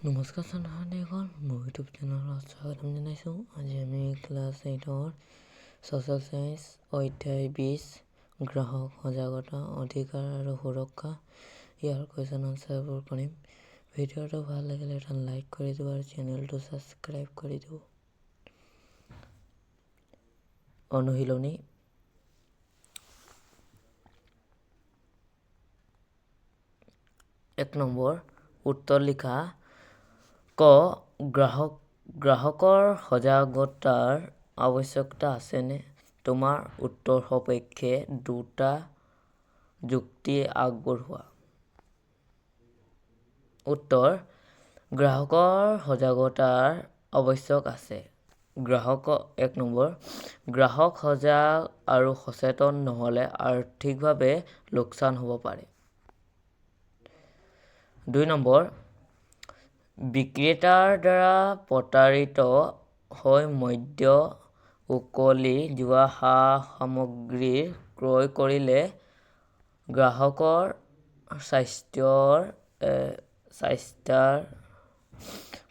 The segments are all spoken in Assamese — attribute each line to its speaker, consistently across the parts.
Speaker 1: নমস্কাৰ ছাত্ৰছাত্ৰীসকল, মোৰ ইউটিউব চেনেলত স্বাগতম জনাইছোঁ। আজি আমি ক্লাছ 8ৰ ছ'চিয়েল চায়েন্স অধ্যায় 20 গ্ৰাহক সজাগতা, অধিকাৰ আৰু সুৰক্ষা ইয়াৰ কুৱেশ্যন আনচাৰবোৰ কৰিম। ভিডিঅ'টো ভাল লাগিলে এটা লাইক কৰি দিব আৰু চেনেলটো ছাবস্ক্ৰাইব কৰি দিব। অনুশীলনী 1 নম্বৰ উত্তৰ লিখা। ক. গ্ৰাহকৰ সজাগতাৰ আৱশ্যকতা আছেনে? তোমাৰ উত্তৰ সপক্ষে দুটা যুক্তি আগবঢ়োৱা। উত্তৰ: গ্ৰাহকৰ সজাগতাৰ আৱশ্যক আছে। 1 নম্বৰ গ্ৰাহক সজাগ আৰু সচেতন নহ'লে আৰ্থিকভাৱে লোকচান হ'ব পাৰে। 2 নম্বৰ বিক্ৰেতাৰ দ্বাৰা প্ৰতাৰিত হৈ মদ্য উকলি যোৱা সা-সামগ্ৰী ক্ৰয় কৰিলে গ্ৰাহকৰ স্বাস্থ্যৰ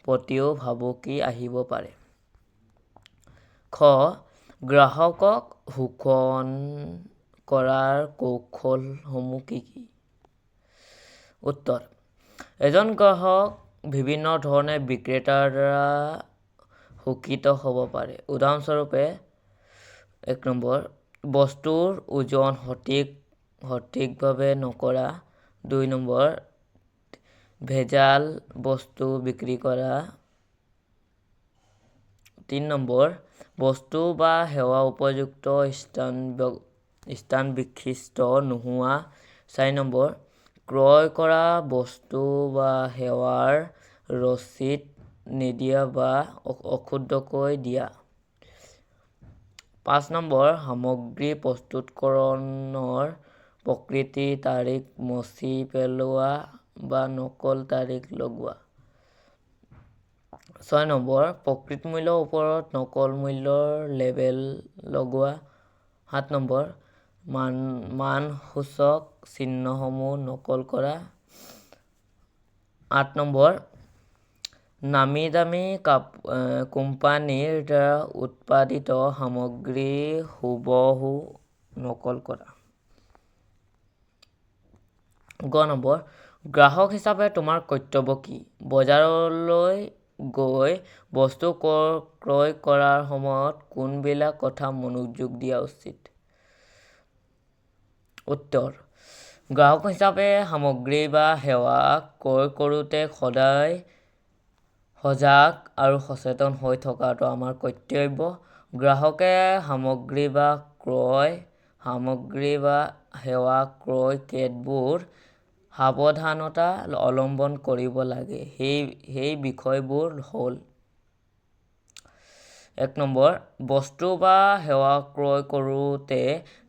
Speaker 1: প্ৰতিও ভাবুকি আহিব পাৰে। খ. গ্ৰাহকক শোষণ কৰাৰ কৌশলসমূহ কি কি? উত্তৰ: এজন গ্ৰাহক বিভিন্ন ধৰণে বিক্ৰেতাৰ দ্বাৰা শোষিত হ'ব পাৰে। উদাহৰণস্বৰূপে: 1 নম্বৰ বস্তুৰ ওজন সঠিকভাৱে নকৰা। 2 নম্বৰ ভেজাল বস্তু বিক্ৰী কৰা। 3 নম্বৰ বস্তু বা সেৱা উপযুক্ত স্থান বিশিষ্ট নোহোৱা। 4 নম্বৰ ক্ৰয় কৰা বস্তু বা সেৱাৰ ৰচিদ নিদিয়া বা অক্ষুণ্ণকৈ দিয়া। 5 নম্বৰ সামগ্ৰী প্ৰস্তুতকৰণৰ প্ৰকৃত তাৰিখ মচি পেলোৱা বা নকল তাৰিখ লগোৱা। 6 নম্বৰ প্ৰকৃত মূল্যৰ ওপৰত নকল মূল্যৰ লেবেল লগোৱা। 7 নম্বৰ মানসূচক চিহ্নসমূহ নকল কৰা। 8 নম্বৰ নামী-দামী কোম্পানীৰ দ্বাৰা উৎপাদিত সামগ্ৰী হুবহু নকল কৰা। গ নম্বৰ গ্ৰাহক হিচাপে তোমাৰ কৰ্তব্য কি? বজাৰলৈ গৈ বস্তু ক্ৰয় কৰাৰ সময়ত কোনবিলাক কথা মনোযোগ দিয়া উচিত? উত্তৰ: গ্ৰাহক হিচাপে সামগ্ৰী বা সেৱা ক্ৰয় কৰোঁতে সদায় সজাগ আৰু সচেতন হৈ থকাটো আমাৰ কৰ্তব্য। গ্ৰাহকে সামগ্ৰী বা সেৱা ক্ৰয় কেতবোৰ সাৱধানতা অৱলম্বন কৰিব লাগে। সেই বিষয়বোৰ হ'ল: 1 নম্বৰ বস্তু বা সেৱা ক্ৰয় কৰোঁতে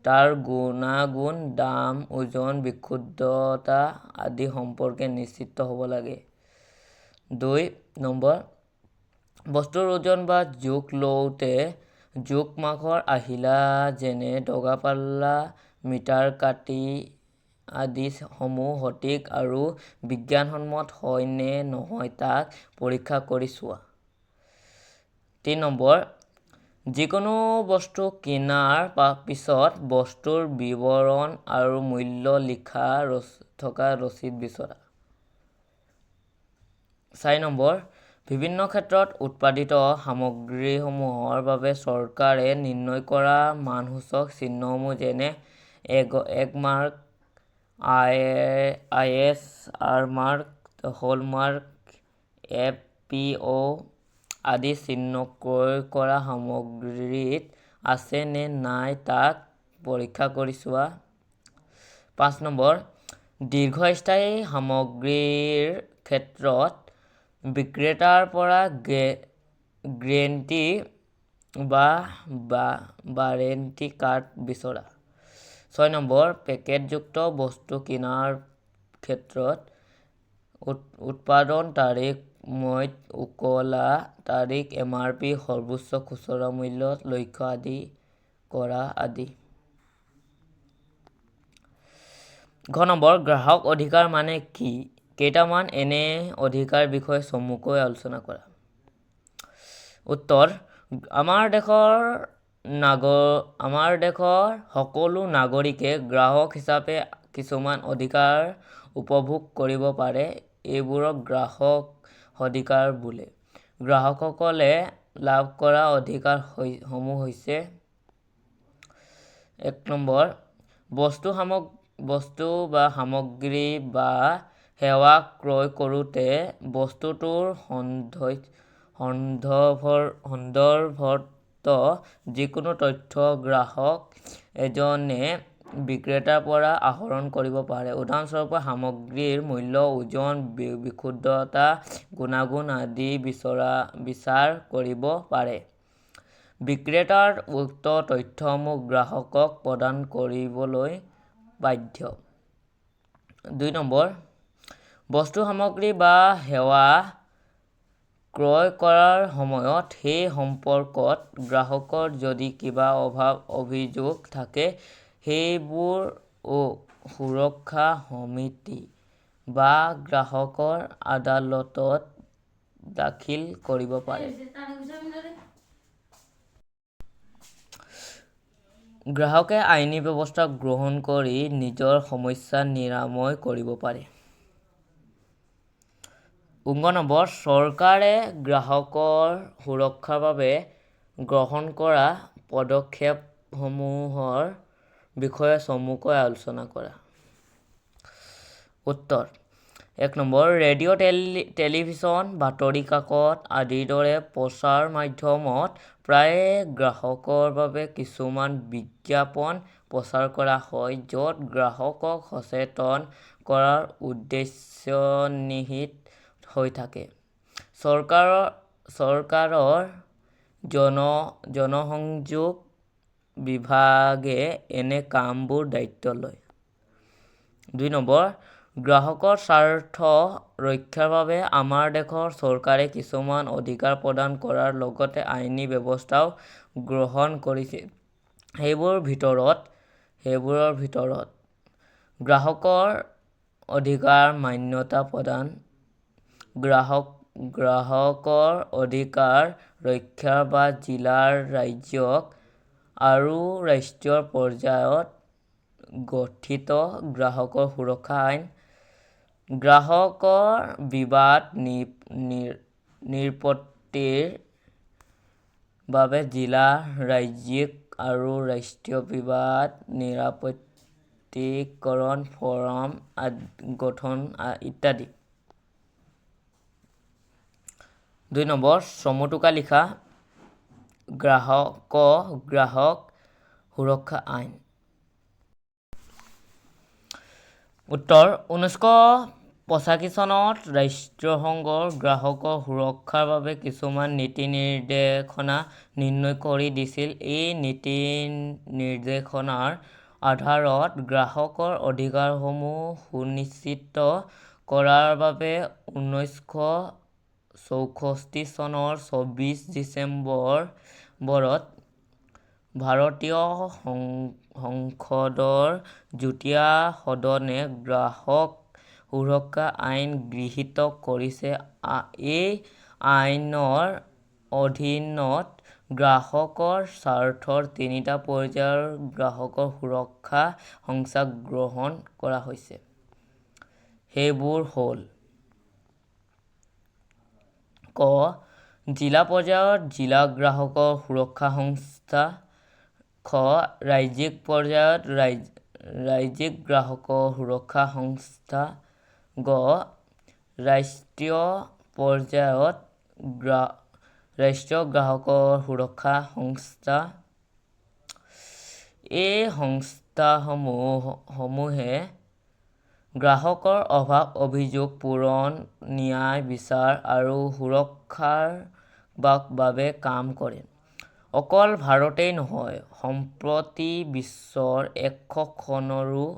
Speaker 1: তাৰ গুণাগুণ, দাম, ওজন, বিশুদ্ধতা আদি সম্পৰ্কে নিশ্চিত হ'ব লাগে। 2 নম্বৰ বস্তুৰ ওজন বা জোখ লওঁতে জোখ-মাখৰ আহিলা যেনে ডগা-পাল্লা, মিটাৰ কাঠি আদি সমূহ সঠিক আৰু বিজ্ঞানসন্মত হয় নে নহয় তাক পৰীক্ষা কৰি চোৱা। 3 নম্বৰ যিকোনো বস্তু কিনাৰ পিছত বস্তুৰ বিৱৰণ আৰু মূল্য লিখা থকা ৰচিদ বিচৰা। 4 নম্বৰ বিভিন্ন ক্ষেত্ৰত উৎপাদিত সামগ্ৰীসমূহৰ বাবে চৰকাৰে নিৰ্ণয় কৰা মানসূচক চিহ্নসমূহ যেনে egg mark, ISR mark, hallmark, FPO আদি চিহ্ন ক্ৰয় কৰা সামগ্ৰীত আছে নে নাই তাক পৰীক্ষা কৰি চোৱা। 5 নম্বৰ দীৰ্ঘস্থায়ী সামগ্ৰীৰ ক্ষেত্ৰত বিক্ৰেতাৰ পৰা গেৰেণ্টি বা ৱাৰেণ্টি কাৰ্ড বিচৰা। 6 নম্বৰ পেকেটযুক্ত বস্তু কিনাৰ ক্ষেত্ৰত উৎপাদন তাৰিখ, মদ উকলা তাৰিখ, MRP, সৰ্বোচ্চ খুচুৰা মূল্য লক্ষ্য কৰা আদি। ঘ নম্বৰ গ্ৰাহক অধিকাৰ মানে কি? কেইটামান এনে অধিকাৰ বিষয়ে চমুকৈ আলোচনা কৰা। উত্তৰ, আমাৰ দেশৰ সকলো নাগৰিকে গ্ৰাহক হিচাপে কিছুমান অধিকাৰ উপভোগ কৰিব পাৰে। এইবোৰক গ্ৰাহক অধিকাৰ বোলে। গ্ৰাহকসকলে লাভ কৰা অধিকাৰ সমূহ হৈছে: ১ নম্বৰ, বস্তু বা সামগ্ৰী বা সেৱা ক্ৰয় কৰোঁতে বস্তুটোৰ সন্দৰ্ভত যিকোনো তথ্য গ্ৰাহক এজনে বিক্ৰেতাৰ পৰা আহৰণ কৰিব পাৰে। উদাহৰণস্বৰূপে, সামগ্ৰীৰ মূল্য, ওজন, বিশুদ্ধতা, গুণাগুণ আদি বিচাৰ কৰিব পাৰে। বিক্ৰেতাই উক্ত তথ্যসমূহ গ্ৰাহকক প্ৰদান কৰিবলৈ বাধ্য। ২ নম্বৰ, বস্তু, সামগ্ৰী বা সেৱা ক্ৰয় কৰাৰ সময়ত সেই সম্পৰ্কত গ্ৰাহকৰ যদি কিবা অভিযোগ থাকে, সেইবোৰ সুৰক্ষা সমিতি বা গ্ৰাহকৰ আদালতত দাখিল কৰিব পাৰে। গ্ৰাহকে আইনী ব্যৱস্থা গ্ৰহণ কৰি নিজৰ সমস্যা নিৰাময় কৰিব পাৰে। ১৯ নম্বৰ, চৰকাৰে গ্ৰাহকৰ সুৰক্ষাৰ বাবে গ্ৰহণ কৰা পদক্ষেপসমূহৰ বিষয়ে চমুকৈ আলোচনা কৰা। উত্তৰ, ১ নম্বৰ, ৰেডিঅ', টেলিভিছন, বাতৰি কাকত আদিৰ দৰে প্ৰচাৰ মাধ্যমত প্ৰায়ে গ্ৰাহকৰ বাবে কিছুমান বিজ্ঞাপন প্ৰচাৰ কৰা হয়, য'ত গ্ৰাহকক সচেতন কৰাৰ উদ্দেশ্য নিহিত হৈ থাকে। চৰকাৰৰ জনসংযোগ বিভাগে এনে কামবোৰ দায়িত্ব লয়। ২ নম্বৰ, গ্ৰাহকৰ স্বাৰ্থ ৰক্ষাৰ বাবে আমাৰ দেশৰ চৰকাৰে কিছুমান অধিকাৰ প্ৰদান কৰাৰ লগতে আইনী ব্যৱস্থাও গ্ৰহণ কৰিছে। সেইবোৰৰ ভিতৰত গ্ৰাহকৰ অধিকাৰ মান্যতা প্ৰদান, গ্ৰাহকৰ অধিকাৰ ৰক্ষাৰ বাবে জিলা, ৰাজ্যিক আৰু ৰাষ্ট্ৰীয় পৰ্যায়ত গঠিত গ্ৰাহকৰ সুৰক্ষা আইন, গ্ৰাহকৰ বিবাদ নিষ্পত্তিৰ বাবে জিলা, ৰাজ্যিক আৰু ৰাষ্ট্ৰীয় বিবাদ নিষ্পত্তিকৰণ ফ'ৰাম গঠন ইত্যাদি। ২ নম্বৰ, চমুকৈ লিখা গ্ৰাহক সুৰক্ষা আইন। উত্তৰ, ১৯৮৫ চনত ৰাষ্ট্ৰসংঘই গ্ৰাহকৰ সুৰক্ষাৰ বাবে কিছুমান নীতি নিৰ্দেশনা নিৰ্ণয় কৰি দিছিল। এই নীতি নিৰ্দেশনাৰ আধাৰত গ্ৰাহকৰ অধিকাৰসমূহ সুনিশ্চিত কৰাৰ বাবে ১৯৬৪ চনৰ ২৪ ডিচেম্বৰত ভাৰতীয় সংসদৰ যুটীয়া সদনে গ্ৰাহক সুৰক্ষা আইন গৃহীত কৰিছে। এই আইনৰ অধীনত গ্ৰাহকৰ স্বাৰ্থৰ ৩টা পৰ্যায়ৰ গ্ৰাহক সুৰক্ষা সংস্থা গঠন কৰা হৈছে। সেইবোৰ হ'ল: ক. জিলা পৰ্যায়ত জিলা গ্ৰাহক সুৰক্ষা সংস্থা। খ. ৰাজ্যিক পৰ্যায়ত ৰাজ্যিক গ্ৰাহক সুৰক্ষা সংস্থা। গ. ৰাষ্ট্ৰীয় পৰ্যায়ত ৰাষ্ট্ৰীয় গ্ৰাহক সুৰক্ষা সংস্থা। এই সংস্থাসমূহে গ্ৰাহকৰ অভিযোগ পূৰণ, ন্যায় বিচাৰ আৰু সুৰক্ষাৰ বাবে কাম কৰে। অকল ভাৰতেই নহয়, সম্প্ৰতি বিশ্বৰ ১০০খনৰো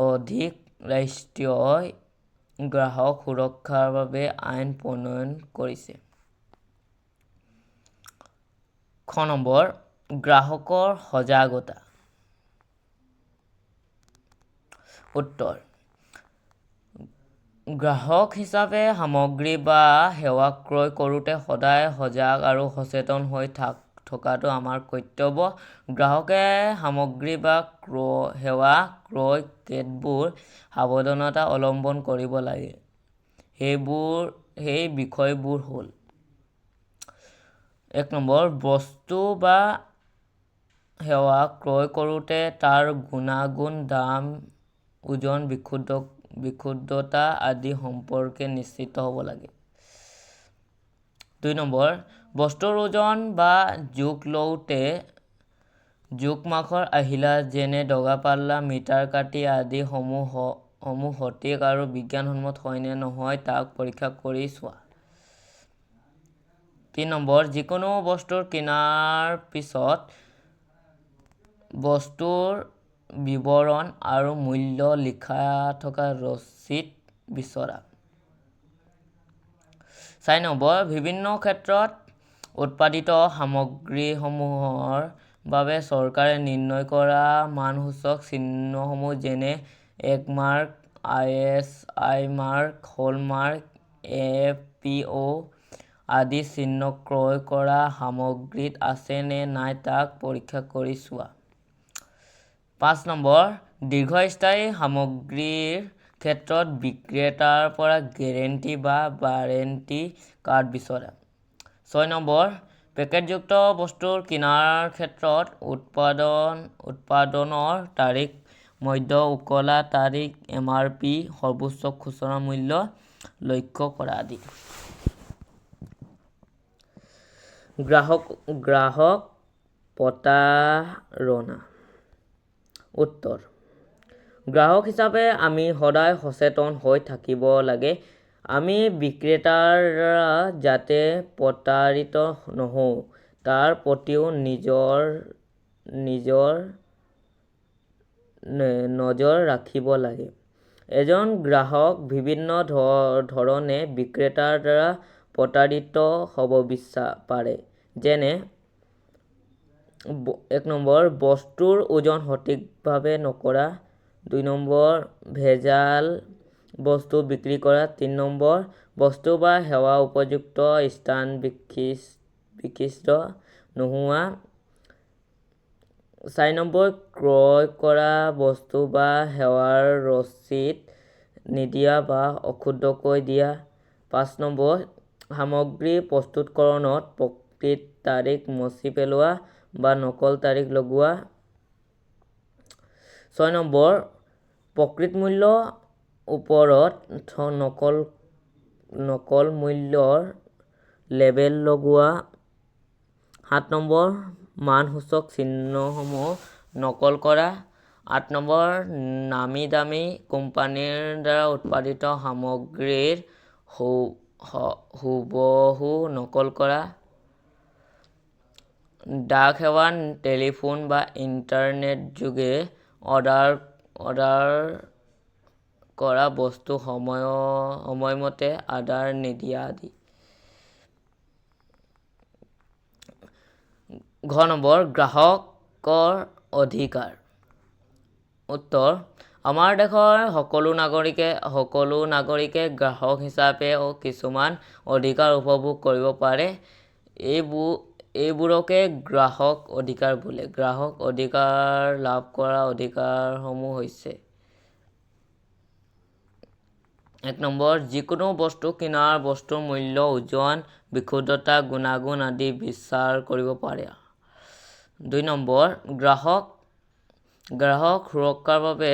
Speaker 1: অধিক ৰাষ্ট্ৰই গ্ৰাহক সুৰক্ষাৰ বাবে আইন প্ৰণয়ন কৰিছে। খ নম্বৰ, গ্ৰাহকৰ সজাগতা। উত্তৰ, গ্ৰাহক হিচাপে সামগ্ৰী বা সেৱা ক্ৰয় কৰোঁতে সদায় সজাগ আৰু সচেতন হৈ থকাটো আমাৰ কৰ্তব্য। গ্ৰাহকে সামগ্ৰী বা সেৱা ক্ৰয় কেতবোৰ সাৱধানতা অৱলম্বন কৰিব লাগে। সেই বিষয়বোৰ হ'ল: 1, বস্তু বা সেৱা ক্ৰয় কৰোঁতে তাৰ গুণাগুণ, দাম, ওজন, বিশুদ্ধতা আদি সম্পৰ্কে নিশ্চিত হ'ব লাগে। 2, বস্তুৰ ওজন বা জোখ লওঁতে জোখ-মাখৰ আহিলা যেনে ডগা, পাল্লা, মিটাৰ, কাঠি আদি সমূহ সঠিক আৰু বিজ্ঞানসন্মত হয় নে নহয় তাক পৰীক্ষা কৰি চোৱা। 3, যিকোনো বস্তু কিনাৰ পিছত বস্তুৰ বিৱৰণ আৰু মূল্য লিখা থকা ৰচিদ বিচৰা। 4, বিভিন্ন ক্ষেত্ৰত উৎপাদিত সামগ্ৰীসমূহৰ বাবে চৰকাৰে নিৰ্ণয় কৰা মানসূচক চিহ্নসমূহ যেনে Agmark, ISI mark, hallmark, FPO আদি চিহ্ন ক্ৰয় কৰা সামগ্ৰীত আছে নে নাই তাক পৰীক্ষা কৰি চোৱা। 5, দীৰ্ঘস্থায়ী সামগ্ৰীৰ ক্ষেত্ৰত বিক্ৰেতাৰ পৰা গেৰেণ্টি বা ৱাৰেণ্টি কাৰ্ড বিচৰা। 6, পেকেটযুক্ত বস্তু কিনাৰ ক্ষেত্ৰত উৎপাদনৰ তাৰিখ, মধ্য উকলা তাৰিখ, MRP, সৰ্বোচ্চ খুচুৰা মূল্য লক্ষ্য কৰা আদি। গ্ৰাহক প্ৰতাৰণা। উত্তৰ: গ্ৰাহক হিচাপে আমি সদায় সচেতন হৈ থাকিব লাগে। আমি বিক্ৰেতাৰ দ্বাৰা যাতে প্ৰতাৰিত নহওঁ তাৰ প্ৰতিও নজৰ ৰাখিব লাগে। এজন গ্ৰাহক বিভিন্ন ধৰণে বিক্ৰেতাৰ দ্বাৰা প্ৰতাৰিত হ'ব পাৰে। যেনে: 1, বস্তুৰ ওজন সঠিকভাৱে নকৰা। 2, ভেজাল বস্তু বিক্ৰী কৰা। 3, বস্তু বা সেৱা উপযুক্ত স্থান বিশিষ্ট নোহোৱা। 4, ক্ৰয় কৰা বস্তু বা সেৱাৰ ৰচিদ নিদিয়া বা অশুদ্ধকৈ দিয়া। 5, সামগ্ৰী প্ৰস্তুতকৰণত প্ৰকৃত তাৰিখ মচি পেলোৱা বা নকল তাৰিখ লগোৱা। 6, প্ৰকৃত মূল্যৰ ওপৰত নকল মূল্যৰ লেবেল লগোৱা। 7, মানসূচক চিহ্নসমূহ নকল কৰা। 8, নামী-দামী কোম্পানীৰ দ্বাৰা উৎপাদিত সামগ্ৰীৰ হুবহু নকল কৰা। ডাক সেৱা, টেলিফোন বা ইণ্টাৰনেটযোগে অৰ্ডাৰ কৰা বস্তু সময়মতে অৰ্ডাৰ নিদিয়া আদি। গ্ৰাহকৰ অধিকাৰ। উত্তৰ: আমাৰ দেশৰ সকলো নাগৰিকে গ্ৰাহক হিচাপে কিছুমান অধিকাৰ উপভোগ কৰিব পাৰে। এইবোৰকে গ্ৰাহক অধিকাৰ বোলে। গ্ৰাহক অধিকাৰ লাভ কৰা অধিকাৰসমূহ হৈছে: 1, যিকোনো বস্তু কিনাৰ বস্তুৰ মূল্য, ওজন, বিশুদ্ধতা, গুণাগুণ আদি বিচাৰ কৰিব পৰা। 2, গ্ৰাহক সুৰক্ষাৰ বাবে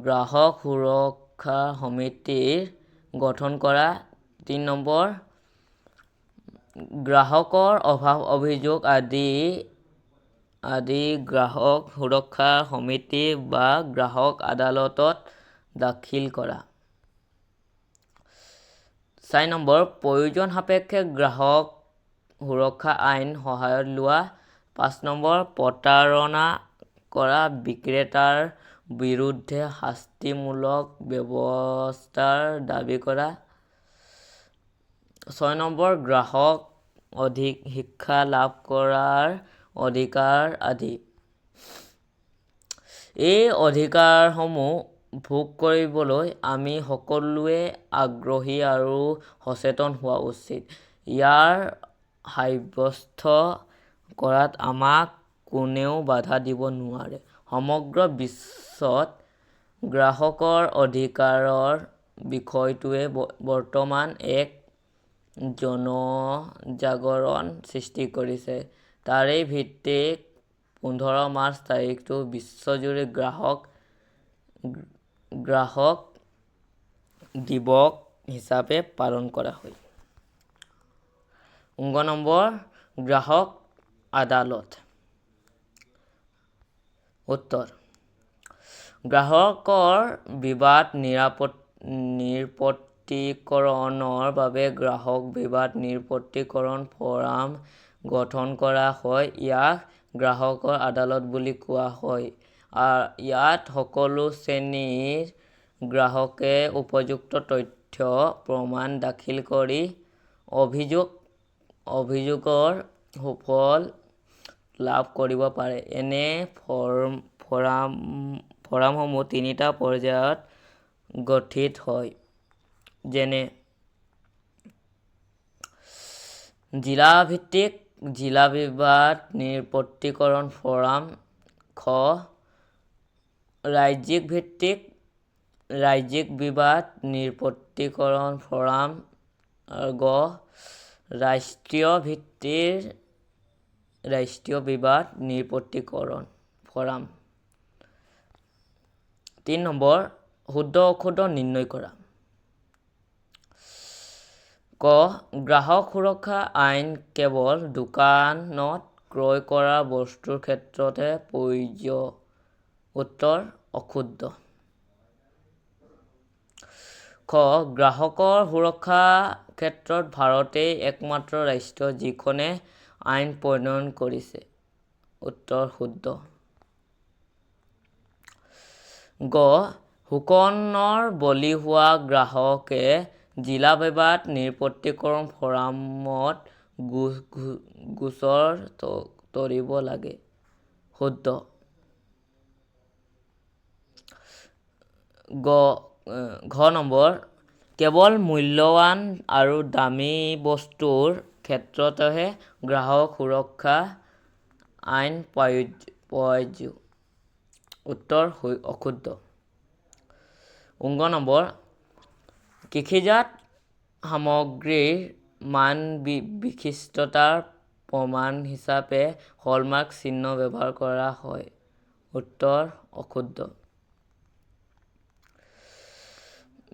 Speaker 1: গ্ৰাহক সুৰক্ষা সমিতি গঠন কৰা। 3, গ্ৰাহকৰ অভিযোগ আদি গ্ৰাহক সুৰক্ষা সমিতি বা গ্ৰাহক আদালতত দাখিল কৰা। 4, প্ৰয়োজন সাপেক্ষে গ্ৰাহক সুৰক্ষা আইন সহায়ত লোৱা। 5, প্ৰতাৰণা কৰা বিক্ৰেতাৰ বিৰুদ্ধে শাস্তিমূলক ব্যৱস্থাৰ দাবী কৰা। 6, গ্ৰাহক শিক্ষা লাভ কৰাৰ অধিকাৰ আদি। এই অধিকাৰসমূহ ভোগ কৰিবলৈ আমি সকলোৱে আগ্ৰহী আৰু সচেতন হোৱা উচিত। ইয়াৰ সাব্যস্ত কৰাত আমাক কোনেও বাধা দিব নোৱাৰে। সমগ্ৰ বিশ্বত গ্ৰাহকৰ অধিকাৰৰ বিষয়টোৱে বৰ্তমান এক জনজাগৰণ সৃষ্টি কৰিছে। তাৰেই ভিত্তিত 15 মাৰ্চ তাৰিখটো বিশ্বজুৰি গ্ৰাহক দিৱস হিচাপে পালন কৰা হয়। 19 গ্ৰাহক আদালত। উত্তৰ: গ্ৰাহকৰ বিবাদ নিষ্পত্তিকৰণৰ বাবে গ্ৰাহক বিবাদ নিষ্পত্তিকৰণ ফ'ৰাম গঠন কৰা হয়। ইয়াক গ্ৰাহকৰ আদালত বুলি কোৱা হয়। ইয়াত সকলো শ্ৰেণীৰ গ্ৰাহকে উপযুক্ত তথ্য প্ৰমাণ দাখিল কৰি অভিযোগৰ সুফল লাভ কৰিব পাৰে। এনে ফ'ৰামসমূহ 3টা পৰ্যায়ত গঠিত হয়, যেনে: জিলাভিত্তিক জিলা বিবাদ নিষ্পত্তিকৰণ ফ'ৰাম, খ. ৰাজ্যিক ভিত্তিক ৰাজ্যিক বিবাদ নিষ্পত্তিকৰণ ফ'ৰাম, গ. ৰাষ্ট্ৰীয় ভিত্তিক ৰাষ্ট্ৰীয় বিবাদ নিষ্পত্তিকৰণ ফ'ৰাম। 3. শুদ্ধ অশুদ্ধ নিৰ্ণয় কৰা। ক. গ্ৰাহক সুৰক্ষা আইন কেৱল দোকানত ক্ৰয় কৰা বস্তুৰ ক্ষেত্ৰতহে প্ৰযোজ্য। উত্তৰ: অশুদ্ধ। খ. গ্ৰাহকৰ সুৰক্ষাৰ ক্ষেত্ৰত ভাৰতেই একমাত্ৰ ৰাষ্ট্ৰ যিখনে আইন প্ৰণয়ন কৰিছে। উত্তৰ: শুদ্ধ। গ. শোষণৰ বলি হোৱা গ্ৰাহকে জিলা বিবাদ নিষ্পত্তিকৰণ ফ'ৰামত গোচৰ তৰিব লাগে। শুদ্ধ। ঘ. কেৱল মূল্যৱান আৰু দামী বস্তুৰ ক্ষেত্ৰতহে গ্ৰাহক সুৰক্ষা আইন প্ৰযোজ্য। উত্তৰ: অশুদ্ধ। 19. কৃষিজাত সামগ্ৰীৰ মান বিশিষ্টতাৰ প্ৰমাণ হিচাপে হলমাৰ্ক চিহ্ন ব্যৱহাৰ কৰা হয়। উত্তৰ: অশুদ্ধ।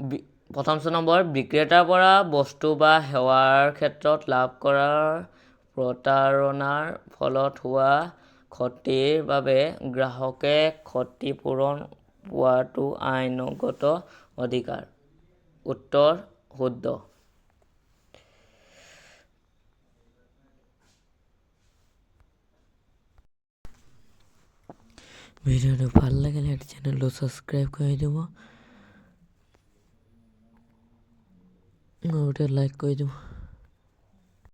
Speaker 1: 1. বিক্ৰেতাৰ পৰা বস্তু বা সেৱাৰ ক্ষেত্ৰত লাভ কৰা প্ৰতাৰণাৰ ফলত হোৱা ক্ষতিৰ বাবে গ্ৰাহকে ক্ষতিপূৰণ পোৱাটো আইনগত অধিকাৰ। উত্তৰ: শুদ্ধ। ভিডিঅ'টো ভাল লাগিলে চেনেলটো ছাবস্ক্ৰাইব কৰি দিব আৰু লাইক কৰি দিব।